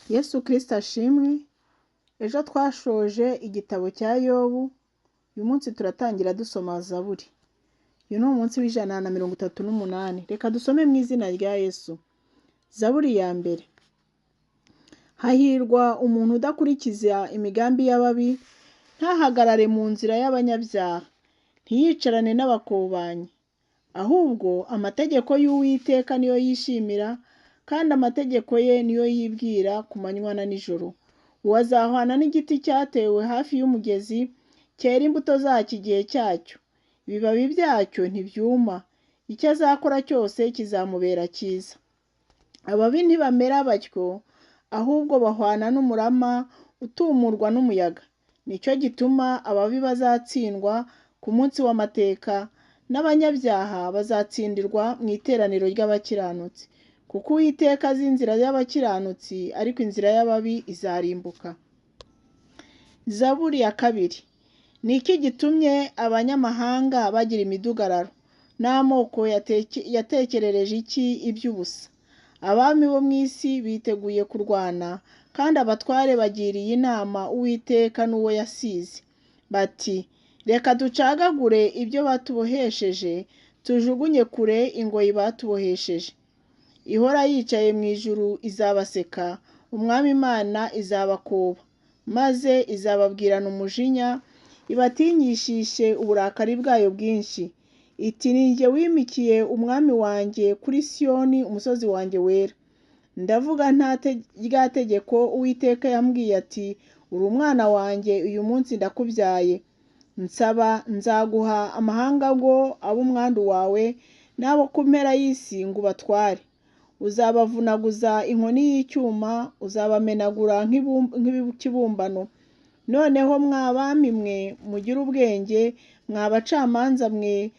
Yesu Kristo ashimwe. Ejo twashoje igitabo cya Yobu, uyu munsi turatangira dusoma Zaburi. Uyu ni umunsi w'ijana na 38. Reka dusome mu izina rya Yesu. Zaburi ya mbere. Hahirwa umuntu udakurikiza imigambi y'ababi, ntahagarare mu nzira y'abanyabyaha, ntiyicarane n'abakobanyi. Ahubwo amategeko y'Uwiteka niyo yishimira, kandi amategeko ye niyo yibwira ku manywa na nijoro. Uwo azahwana n'igiti cyatewe hafi y'umugezi, cyera imbuto zacyo igihe cyacyo. Ibibabi byacyo ntibyuma. Icyo azakora cyose kizamubera cyiza. Ababi ntibamera batyo, ahubwo bahwana n'umurama utumurwa n'umuyaga. Nicyo gituma ababi bazatsindwa ku munsi w'amateka, n'abanyabyaha bazatsindirwa mu iteraniro ry'abakiranutsi. Kuko Uwiteka azi inzira y'abakiranutsi, ariko inzira y'ababi izarimbuka. Zaburi ya kabiri. Ni iki gitumye abanyamahanga bagira imidugararo, n'amoko yatekerereje iki iby'ubusa? Abami bo mu isi biteguye kurwana, kandi abatware bagiriye inama Uwiteka n'uwo yasize. Bati, reka ducagagure ibyo batubohesheje, tujugunye kure ingoyi batubohesheje. Ihora yicaye mu ijuru izabaseka, Umwami Imana izabakoba, maze izababwirana umujinya, ibatinyishishe uburakari bwayo bwinshi. Iti, ni jye wimikiye umwami wanjye kuri Siyoni, umusozi wanjye wera. Ndavuga rya tegeko Uwiteka yambwiye ati, uri umwana wanjye, uyu munsi ndakubyaye. Nzaguha amahanga ngo abe umwandu wawe, n'abo ku mpera y'isi ngo ubatware. Uzabavunaguza inkoni y'icyuma, uzabamenagura nk'ikibumbano. Noneho mwa bami mwe mugire ubwenge, mwa bacamanza mwe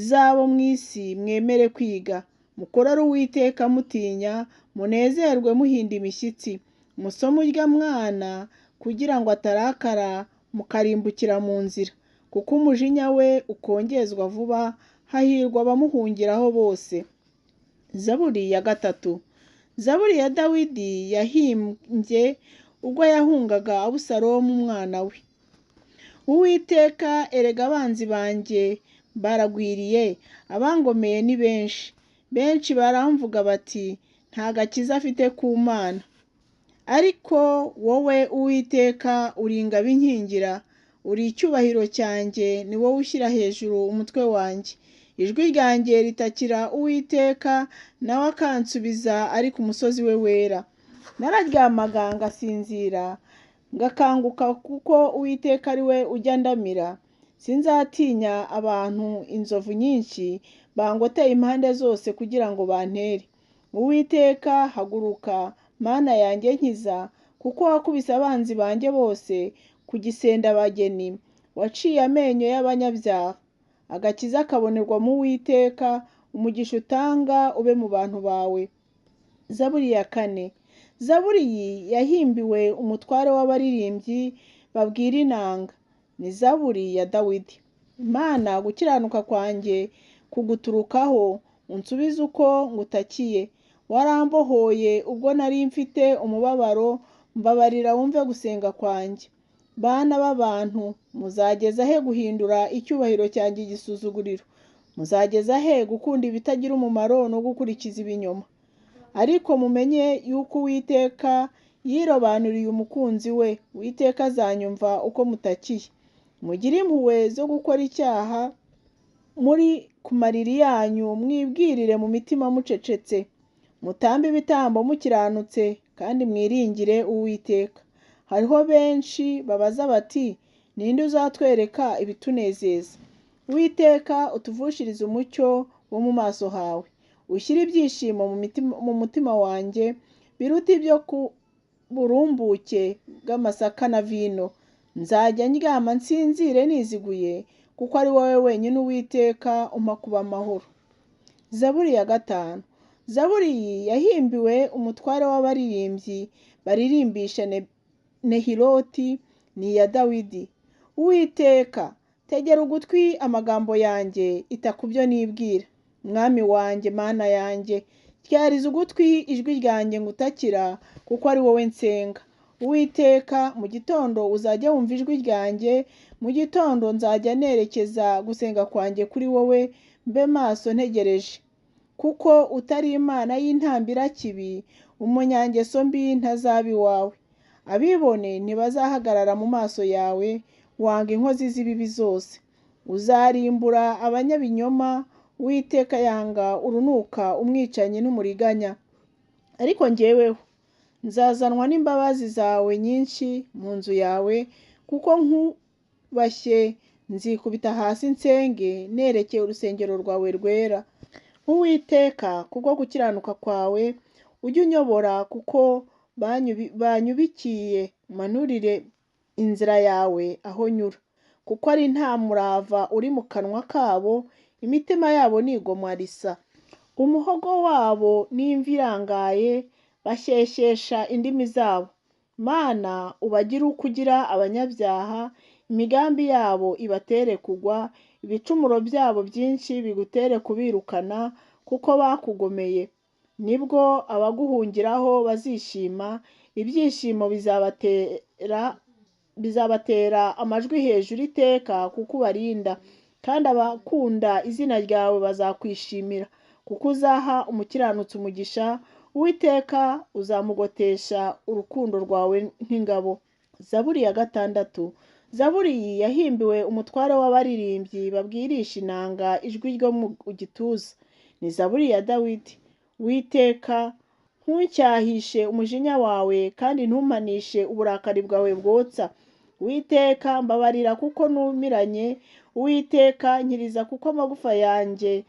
z'abo mu isi mwemere kwiga. Mukorere Uwiteka mutinya, munezerwe muhinda imishyitsi. Musome urya mwana kugira ngo atarakara mukarimbukira mu nzira, kuko umujinya we ukongezwa vuba. Hahirwa abamuhungiraho bose. Zaburi ya gatatu. Zaburi ya Dawidi yahimbye ubwo yahungaga Abusalomu umwana we. Uwiteka, erega abanzi banjye baragwiriye, abangomeye ni benshi. Benshi baramvuga bati, nta gakiza afite ku Mana. Ariko wowe Uwiteka uri ingabo inkingira, uri icyubahiro cyanjye, ni wowe ushyira hejuru umutwe wanjye. Ijwi ryanjye ritakira Uwiteka, nawe akansubiza ari ku musozi we wera. Nararyamaga ngasinzira, ngakanguka kuko Uwiteka ari we ujya ndamira. Sinzatinya abantu, inzovu nyinshi bangoteye impande zose kugira ngo bantere. Uwiteka, haguruka, Mana yanjye nkiza, kuko wakubise abanzi banjye bose ku gisendabageni. Waciye amenyo y'abanyabyaha. Agakiza kabonerwa mu Uwiteka, umugisha utanga ube mu bantu bawe. Zaburi ya kane. Zaburi iyi yahimbiwe umutware w'abaririmbyi babwira inanga. Ni Zaburi ya Dawidi. Mana, gukiranuka kwanjye kuguturukaho, unsubize uko ngutakiye. Warambohoye ubwo nari mfite umubabaro, mbabarira wumve gusenga kwanjye. Bana b'abantu, muzageza he guhindura icyubahiro cyanjye igisuzuguriro? Muzageza he gukunda ibitagira umumaro no gukurikiza ibinyoma? Ariko mumenye yuko Uwiteka yirobanuriye umukunzi we. Uwiteka azanyumva uko mutakiye. Mugire impuhwe zo gukora icyaha, muri ku mariri yanyu mwibwirire mu mitima mucecetse. Mutambe ibitambo mukiranutse, kandi mwiringire Uwiteka. Hariho benshi babaza bati, ninde uzatwereka ibitunezeza? Uwiteka, utuvushirize umucyo wo mu maso hawe. Ushyire ibyishimo mu mutima wanjye, biruta ibyo ku burumbuke bw'amasaka na vino. Nzajya ndyama nsinzire niziguye, kuko ari wowe wenyine Uwiteka umpa kuba amahoro. Zaburi ya gatanu. Zaburi iyi yahimbiwe umutware w'abaririmbyi baririmbisha Nehiloti, ni iya Dawidi. Uwiteka, tegera ugutwi amagambo yanjye, ita ku byo nibwira. Mwami wanjye, Mana yanjye, tyariza ugutwi ijwi ryanjye ngutakira, kuko ari wowe nsenga. Uwiteka, mu gitondo uzajya wumva ijwi ryanjye, mu gitondo nzajya nerekeza gusenga kwanjye kuri wowe, mbe maso ntegereje. Kuko utari Imana y'intambira kibi, umunyangeso mbi ntazaba iwawe. Abibone ntibazahagarara mu maso yawe, wanga inkozi z'ibibi zose. Uzarimbura abanyabinyoma, Uwiteka yanga urunuka umwicanyi n'umuriganya. Ariko njyeweho nzazanwa n'imbabazi zawe nyinshi mu nzu yawe, kuko nkubashye nzikubita hasi nsenge nerekeye urusengero rwawe rwera. Uwiteka, kubwo gukiranuka kwawe ujye unyobora, kuko banyubikiye, umanurire inzira yawe aho nyura. Kuko ari nta murava uri mu kanwa kabo, imitima yabo ni igomwa risa. Umuhogo wabo ni imvi irangaye, bashyeshyesha indimi zabo. Mana, ubagire uko ugira abanyabyaha, imigambi yabo ibatere kugwa, ibicumuro byabo byinshi bigutere kubirukana, kuko bakugomeye. Nibwo abaguhungiraho bazishima, ibyishimo bizabatera amajwi hejuru iteka, kuko ubarinda. Kandi abakunda izina ryawe bazakwishimira, kuko uzaha umukiranutsi umugisha. Uwiteka, uzamugotesha urukundo rwawe nk'ingabo. Zaburi ya 6. Zaburi iyi yahimbiwe umutware w'abaririmbyi babwirisha inanga ijwi ryo mu gituza. Ni zaburi ya Dawidi. Uwiteka, ntucyahishe umujinya wawe, kandi ntumpanishe uburakari bwawe bwotsa. Uwiteka, mbabarira kuko numiranye. Uwiteka, nkiriza kuko amagufa yanjye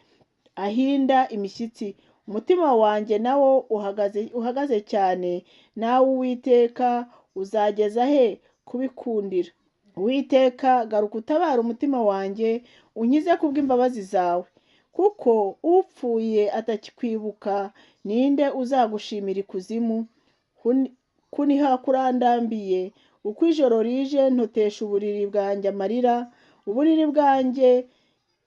ahinda imishyitsi. Umutima wanjye nawo uhagaze cyane. Nawe Uwiteka, uzageza he kubikundira? Uwiteka, garuka utabara umutima wanjye, unkize kubw'imbabazi zawe. Kuko upfuye atakikwibuka, ninde uzagushimira ikuzimu? Kuniha kurandambiye, uko ijoro rije ntotesha uburiri bwanjye amarira. Uburiri bwanjye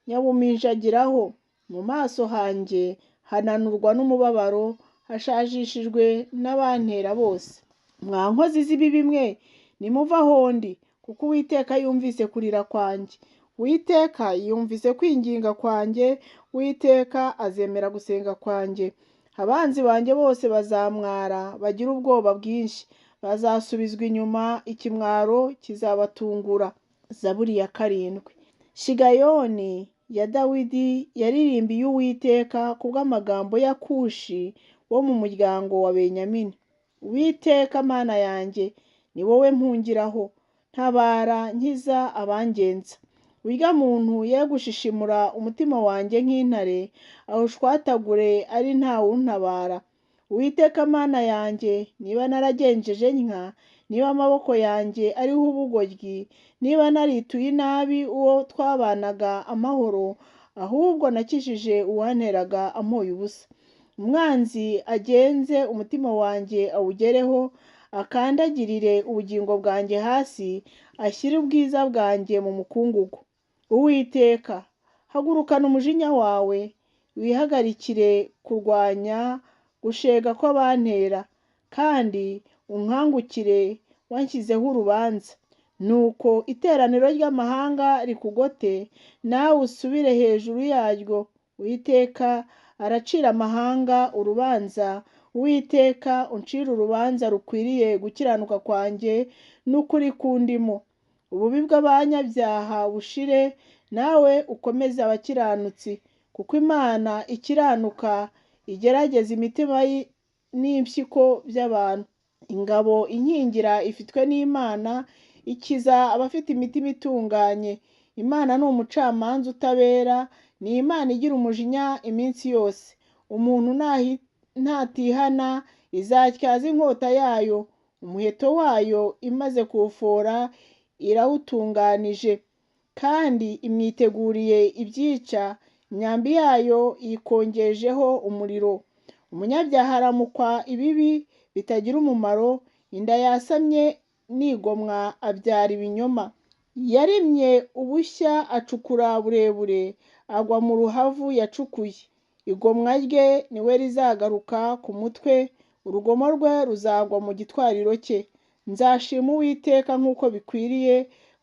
nyabuminjagiraho, mu maso hanjye hananurwa n'umubabaro, hashajishijwe n'abantera bose. Mwa nkozi z'ibibi mwe, nimuve aho ndi, kuko Uwiteka yumvise kurira kwanjye. Uwiteka yumvise kwinginga kwanjye. Uwiteka azemera gusenga kwanjye. Abanzi banjye bose bazamwara, bagira ubwoba bwinshi. Bazasubizwa inyuma, ikimwaro kizabatungura. Zaburi ya 7. Shigayoni ya Dawidi yaririmbiye Uwiteka kubw'amagambo ya Kushi wo mu muryango wa Benyamini. Uwiteka, Mana yanjye, ni wowe mpungiraho. Ntabara, nkiza abangenza. Urya muntu ye gushishimura umutima wanjye nk'intare, awushwatagure ari nta wuntabara. Uwiteka, Mana yanjye, niba naragenjeje ntya, niba amaboko yanjye ariho ubugoryi, niba narituye inabi uwo twabanaga amahoro, ahubwo nakijije uwanteraga amoye ubusa. Umwanzi agenze umutima wanjye awugereho, akandagirire ubugingo bwanjye hasi, ashyire ubwiza bwanjye mu mukungugu. Uwiteka, hagurukana umujinya wawe, wihagarikire kurwanya gushega kw'abantera, kandi unkangukire wanshyizeho urubanza. Nuko iteraniro ry'amahanga rikugote, nawe usubire hejuru yaryo. Uwiteka aracira amahanga urubanza. Uwiteka, uncire urubanza rukwiriye gukiranuka kwanjye n'ukuri kundimo. Ububi bw'abanyabyaha bushire, nawe ukomeze abakiranutsi. Kuko Imana ikiranuka igerageza imitima n'impyiko by'abantu. Ingabo inkingira ifitwe n'Imana, ikiza abafite imitima itunganye. Imana ni umucamanza utabera, ni Imana igira umujinya iminsi yose. Umuntu natihana, izatyaza inkota yayo. Umuheto wayo imaze kuwufora irawutunganije, kandi imwiteguriye ibyica. Imyambi yayo yikongejeho umuriro. Umunyabyaha aramukwa ibibi bitagira umumaro, inda yasamye nigomwa abyara ibinyoma. Yarimye ubushya acukura burebure, agwa mu ruhavu yacukuye. igomwa rye niwe rizagaruka ku mutwe, urugomo rwe ruzagwa mu gitwariro cye. Nzashima Uwiteka nk'uko bikwiriye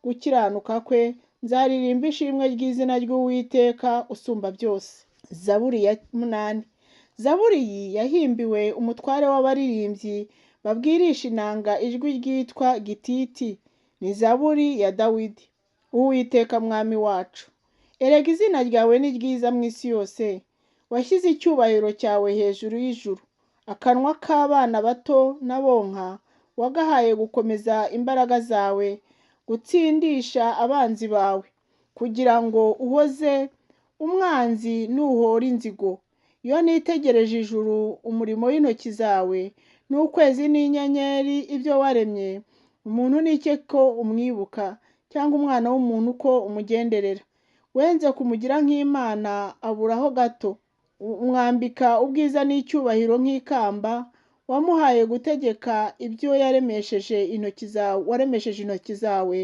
gukiranuka kwe, nzaririmba ishimwe ry'izina ry'Uwiteka usumba byose. Zaburi ya 8. Zaburi iyi yahimbiwe umutware w'abaririmbyi babwirisha inanga ijwi ryitwa gititi. Ni zaburi ya Dawidi. Uwiteka mwami wacu, erega izina ryawe ni ryiza mu isi yose, washyize icyubahiro cyawe hejuru y'ijuru. Akanwa k'abana bato n'abonka wagahaye gukomeza imbaraga zawe, gutsindisha abanzi bawe, kugira ngo uhoze umwanzi nuhora inzigo. Iyo nitegereje ijuru, umurimo w'intoki zawe, n'ukwezi n'inyenyeri ibyo waremye, umuntu ni iki ko umwibuka, cyangwa umwana w'umuntu ko umugenderera? Wenze kumugira nk'Imana aburaho gato, umwambika ubwiza n'icyubahiro nk'ikamba, wamuhaye gutegeka ibyo waremesheje intoki zawe,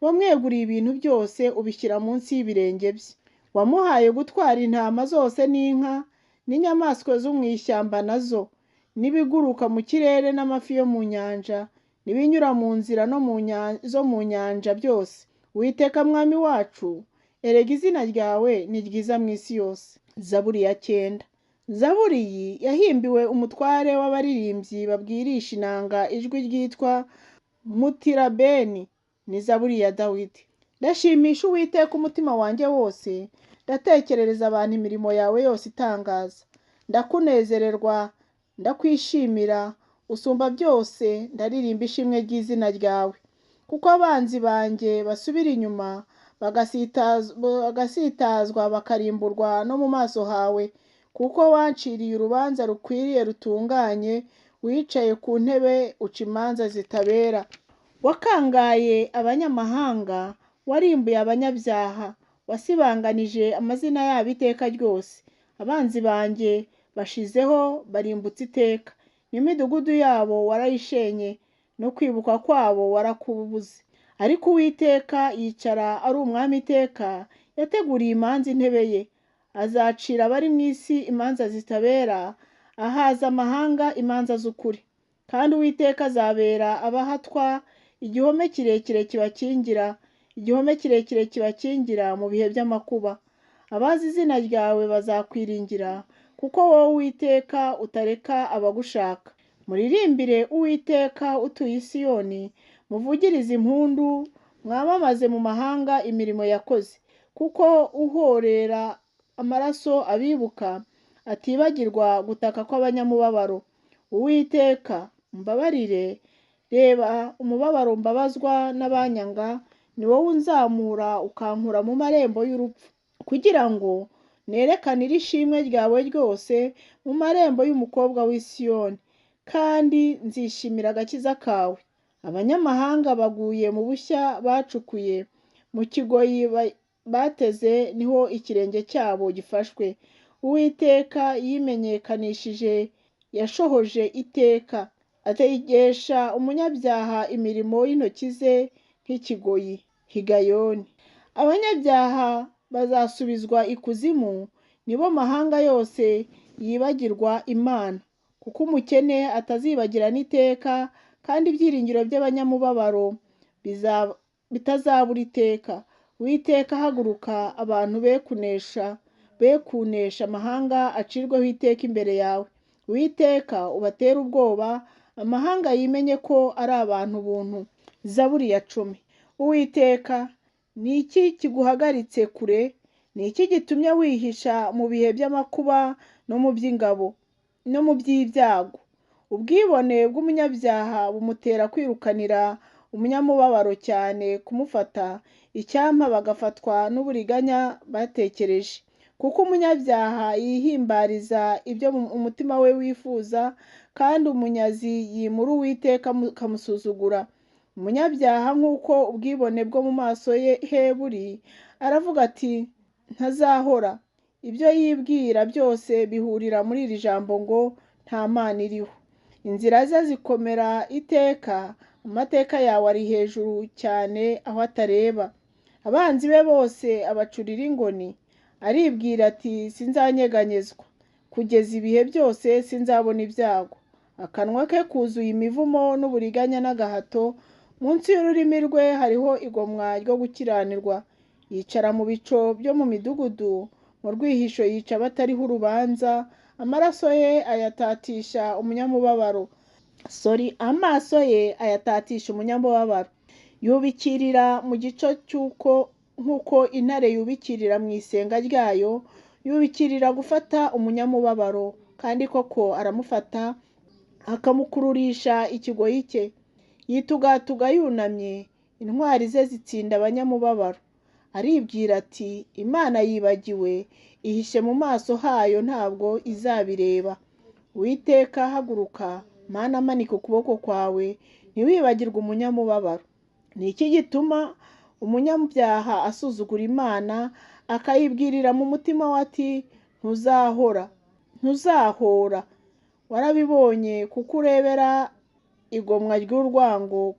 wamweguriye ibintu byose ubishyira munsi y'ibirenge bye. Wamuhaye gutwara intama zose n'inka, n'inyamaswa zo mu ishyamba nazo, n'ibiguruka mu kirere n'amafi yo mu nyanja, n'ibinyura mu nzira zo mu nyanja byose. Uwiteka mwami wacu, erega izina ryawe ni ryiza mu isi yose. Zaburi ya 9. Zaburi iyi yahimbiwe umutware w'abaririmbyi babwirisha inanga ijwi ryitwa mutirabeni. Ni zaburi ya Dawidi. Ndashimisha Uwiteka umutima wanjye wose, ndatekerereza abantu imirimo yawe yose itangaza. Ndakunezererwa, ndakwishimira, usumba byose ndaririmba ishimwe ry'izina ryawe. Kuko abanzi banjye basubira inyuma, bagasitazwa bakarimburwa no mu maso hawe, kuko wanciriye urubanza rukwiriye rutunganye, wicaye ku ntebe uca imanza zitabera. Wakangaye abanyamahanga, warimbuye abanyabyaha, wasibanganije amazina yabo iteka ryose. Abanzi banjye bashizeho barimbutse iteka, n'imidugudu yabo warayishenye, no kwibuka kwabo warakubuze. Ariko Uwiteka yicara ari umwami iteka, yateguriye imanza intebe ye. Azacira abari mu isi imanza zitabera, ahaza amahanga imanza z'ukuri. Kandi Uwiteka azabera abahatwa igihome kirekire kibakingira mu bihe by'amakuba. Abazi izina ryawe bazakwiringira, kuko wowe Uwiteka utareka abagushaka. Muririmbire Uwiteka utuye i Siyoni, muvugirize impundu, mwamamaze mu mahanga imirimo yakoze. Kuko uhorera amaraso abibuka, atibagirwa gutaka kw'abanyamubabaro. Uwiteka umbabarire, reba umubabaro mbabazwa n'abanyanga, ni wowe unzamura ukankura mu marembo y'urupfu, kugira ngo nerekanire ishimwe ryawe ryose mu marembo y'umukobwa w'i Siyoni, kandi nzishimira agakiza kawe. Abanyamahanga baguye mu bushya bacukuye, mu kigoyi bateze niho ikirenge cyabo gifashwe. Uwiteka yimenyekanishije, yashohoje iteka, ategesha umunyabyaha imirimo y'intoki ze nk'ikigoyi. Higayoni. Abanyabyaha bazasubizwa ikuzimu, nibo mahanga yose yibagirwa Imana, kuko umukene atazibagirana iteka, kandi ibyiringiro by'abanyamubabaro bitazabura iteka. Uwiteka haguruka, abantu be kunesha amahanga acirweho iteka imbere yawe. Uwiteka ubatere ubwoba, amahanga yimenye ko ari abantu buntu. Zaburi ya 10. Uwiteka, ni iki kiguhagaritse kure? Ni iki gitumye wihisha mu bihe by'amakuba no mu by'ingabo no mu by'ibyago? Ubwibone bw'umunyabyaha bumutera kwirukanira umunyamubabaro cyane kumufata, icyampa bagafatwa n'uburiganya batekereje. Kuko umunyabyaha yihimbariza ibyo umutima we wifuza, kandi umunyazi yimura Uwiteka akamusuzugura. Umunyabyaha nk'uko ubwibone bwo mu maso he buri, aravuga ati ntazahora. Ibyo yibwira byose bihurira muri iri jambo ngo nta Mana iriho. Inzira ze zikomera iteka, amateka yawe ari hejuru cyane aho atareba. Abanzi be bose abacurira ingoni, aribwira ati sinzanyeganyezwa. kugeza ibihe byose sinzabona ibyago. Akanwa ke kuzuye imivumo n'uburiganya n'agahato, munsi y'ururimi rwe hariho igomwa ryo gukiranirwa. Yicara mu bico byo mu midugudu, mu rwihisho yica abatariho urubanza, amaraso ye ayatatisha umunyamubabaro. Amaso ye ayatatisha umunyamubabaro. Yubikirira mu gico nk'uko intare yubikirira mu isenga ryayo, yubikirira gufata umunyamubabaro, kandi koko aramufata akamukururisha ikigoyi cye. Yitugatuga yunamye, intwari ze zitsinda abanyamubabaro. Aribwira ati, Imana yibagiwe, ihishe mu maso hayo ntabwo izabireba. Uwiteka haguruka, Mana amanika ukuboko kwawe, ntiwibagirwe umunyamubabaro. Ni iki gituma umunyabyaha asuzugura Imana, akayibwirira mu mutima we ati, ntuzahora. Warabibonye kuko urebera igomwa ry'urwango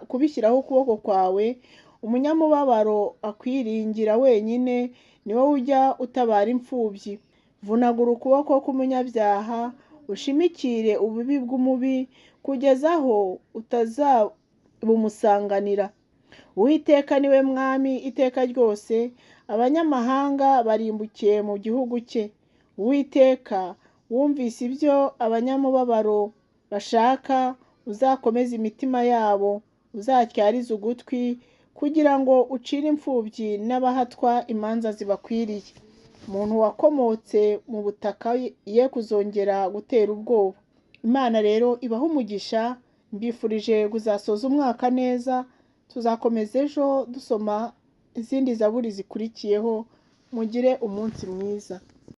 kubishyiraho ukuboko kwawe. Umunyamubabaro akwiringira wenyine, ni wowe ujya utabara imfubyi. Vunagura ukuboko k'umunyabyaha, ushimikire ububi bw'umubi, kugeza aho utazabumusanganira. Uwiteka ni we mwami iteka ryose, abanyamahanga barimbukiye mu gihugu cye. Uwiteka, wumvise ibyo abanyamubabaro bashaka, uzakomeze imitima yabo, uzatyarize ugutwi, kugira ngo ucire imfubyi n'abahatwa imanza zibakwiriye. Umuntu wakomotse mu butaka ye kuzongera gutera ubwoba. Imana rero ibahe umugisha, mbifurije kuzasoza umwaka neza. Tuzakomeza ejo dusoma izindi zaburi zikurikiyeho. Mugire umunsi mwiza.